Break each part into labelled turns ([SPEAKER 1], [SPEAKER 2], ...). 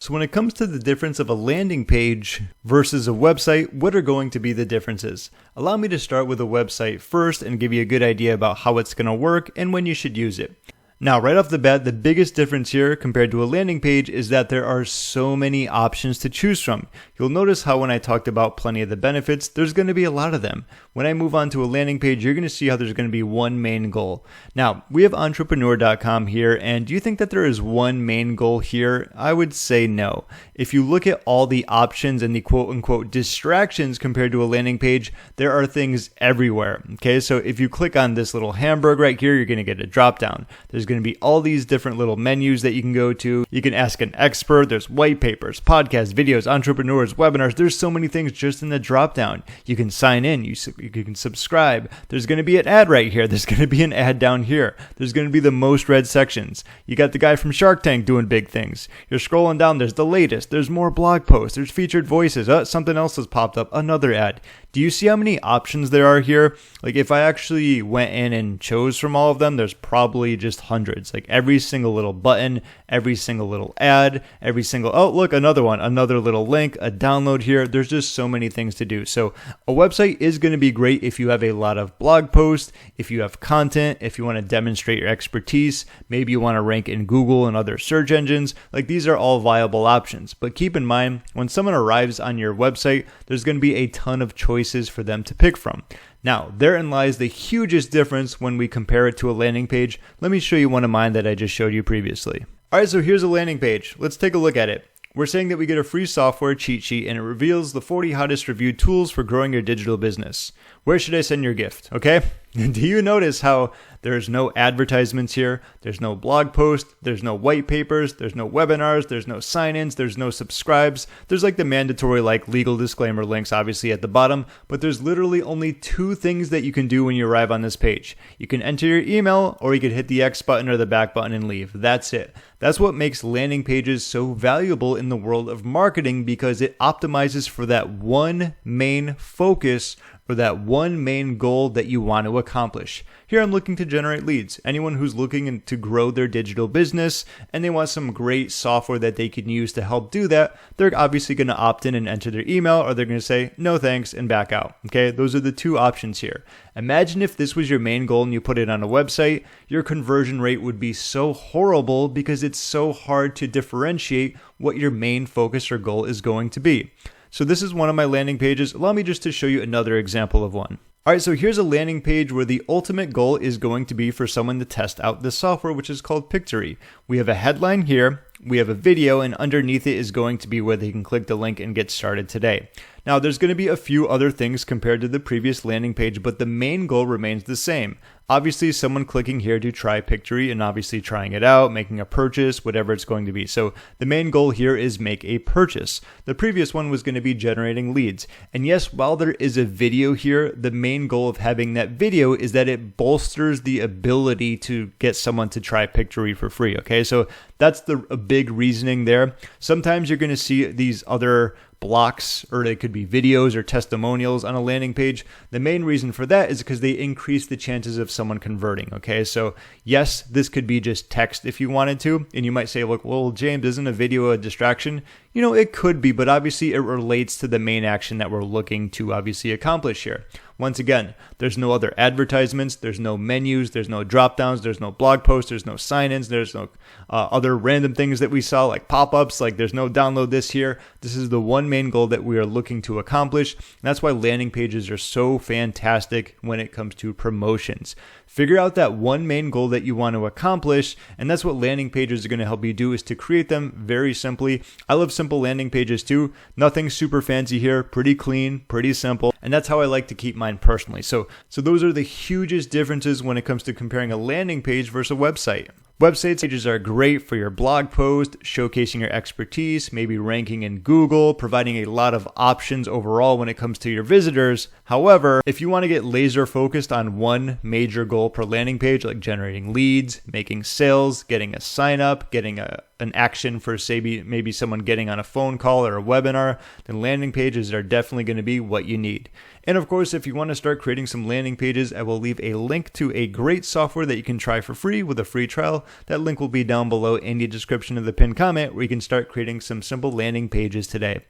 [SPEAKER 1] So when it comes to the difference of a landing page versus a website, what are going to be the differences? Allow me to start with a website first and give you a good idea about how it's going to work and when you should use it. Now, right off the bat, the biggest difference here compared to a landing page is that there are so many options to choose from. You'll notice how when I talked about plenty of the benefits, there's going to be a lot of them. When I move on to a landing page, you're going to see how there's going to be one main goal. Now, we have entrepreneur.com here, and do you think that there is one main goal here? I would say no. If you look at all the options and the quote-unquote distractions compared to a landing page, there are things everywhere. Okay, so if you click on this little hamburger right here, you're going to get a drop down. There's going to be all these different little menus that you can go to. You can ask an expert. There's white papers, podcasts, videos, entrepreneurs, webinars. There's so many things just in the drop down. You can sign in. You can subscribe. There's going to be an ad right here. There's going to be an ad down here. There's going to be the most read sections. You got the guy from Shark Tank doing big things. You're scrolling down. There's the latest. There's more blog posts. There's featured voices. Something else has popped up. Another ad. Do you see how many options there are here? Like if I actually went in and chose from all of them, there's probably just hundreds. Like every single little button, every single little ad, every single, oh, look, another one, another little link, a download here. There's just so many things to do. So a website is going to be great if you have a lot of blog posts, if you have content, if you want to demonstrate your expertise, maybe you want to rank in Google and other search engines. Like these are all viable options. But keep in mind, when someone arrives on your website, there's going to be a ton of choices for them to pick from. Now, therein lies the hugest difference when we compare it to a landing page. Let me show you one of mine that I just showed you previously. All right, so here's a landing page. Let's take a look at it. We're saying that we get a free software cheat sheet and it reveals the 40 hottest reviewed tools for growing your digital business. Where should I send your gift? Okay. Do you notice how there's no advertisements here? There's no blog post. There's no white papers. There's no webinars. There's no sign-ins. There's no subscribes. There's like the mandatory legal disclaimer links obviously at the bottom, but there's literally only two things that you can do when you arrive on this page. You can enter your email or you can hit the X button or the back button and leave. That's it. That's what makes landing pages so valuable in the world of marketing because it optimizes for that one main focus or that one main goal that you want to accomplish. Here I'm looking to generate leads. Anyone who's looking to grow their digital business and they want some great software that they can use to help do that, they're obviously going to opt in and enter their email or they're going to say no thanks and back out. Okay, those are the two options here. Imagine if this was your main goal and you put it on a website, your conversion rate would be so horrible because it's so hard to differentiate what your main focus or goal is going to be. So this is one of my landing pages. Allow me just to show you another example of one. All right, so here's a landing page where the ultimate goal is going to be for someone to test out the software, which is called Pictory. We have a headline here, we have a video, and underneath it is going to be where they can click the link and get started today. Now, there's going to be a few other things compared to the previous landing page, but the main goal remains the same. Obviously, someone clicking here to try Pictory and obviously trying it out, making a purchase, whatever it's going to be. So the main goal here is make a purchase. The previous one was going to be generating leads. And yes, while there is a video here, the main goal of having that video is that it bolsters the ability to get someone to try Pictory for free. Okay, so that's a big reasoning there. Sometimes you're going to see these other blocks, or they could be videos or testimonials on a landing page. The main reason for that is because they increase the chances of someone converting. Okay, so yes, this could be just text if you wanted to, and you might say, look, well, James, isn't a video a distraction? You know, it could be, but obviously it relates to the main action that we're looking to obviously accomplish here. Once again, there's no other advertisements, there's no menus, there's no drop downs, there's no blog posts, there's no sign-ins, there's no other random things that we saw like pop-ups, like there's no download this here. This is the one main goal that we are looking to accomplish. And that's why landing pages are so fantastic when it comes to promotions. Figure out that one main goal that you want to accomplish, and that's what landing pages are going to help you do, is to create them very simply. I love simple landing pages too. Nothing super fancy here, pretty clean, pretty simple, and that's how I like to keep mine personally. So those are the hugest differences when it comes to comparing a landing page versus a website. Website pages are great for your blog post, showcasing your expertise, maybe ranking in Google, providing a lot of options overall when it comes to your visitors. However, if you want to get laser focused on one major goal per landing page, like generating leads, making sales, getting a sign up, getting a an action for, say, maybe someone getting on a phone call or a webinar, then landing pages are definitely going to be what you need. And of course, if you want to start creating some landing pages, I will leave a link to a great software that you can try for free with a free trial. That link will be down below in the description of the pinned comment, where you can start creating some simple landing pages today.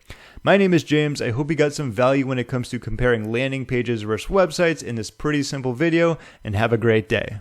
[SPEAKER 1] My name is James. I hope you got some value when it comes to comparing landing pages versus websites in this pretty simple video, and have a great day.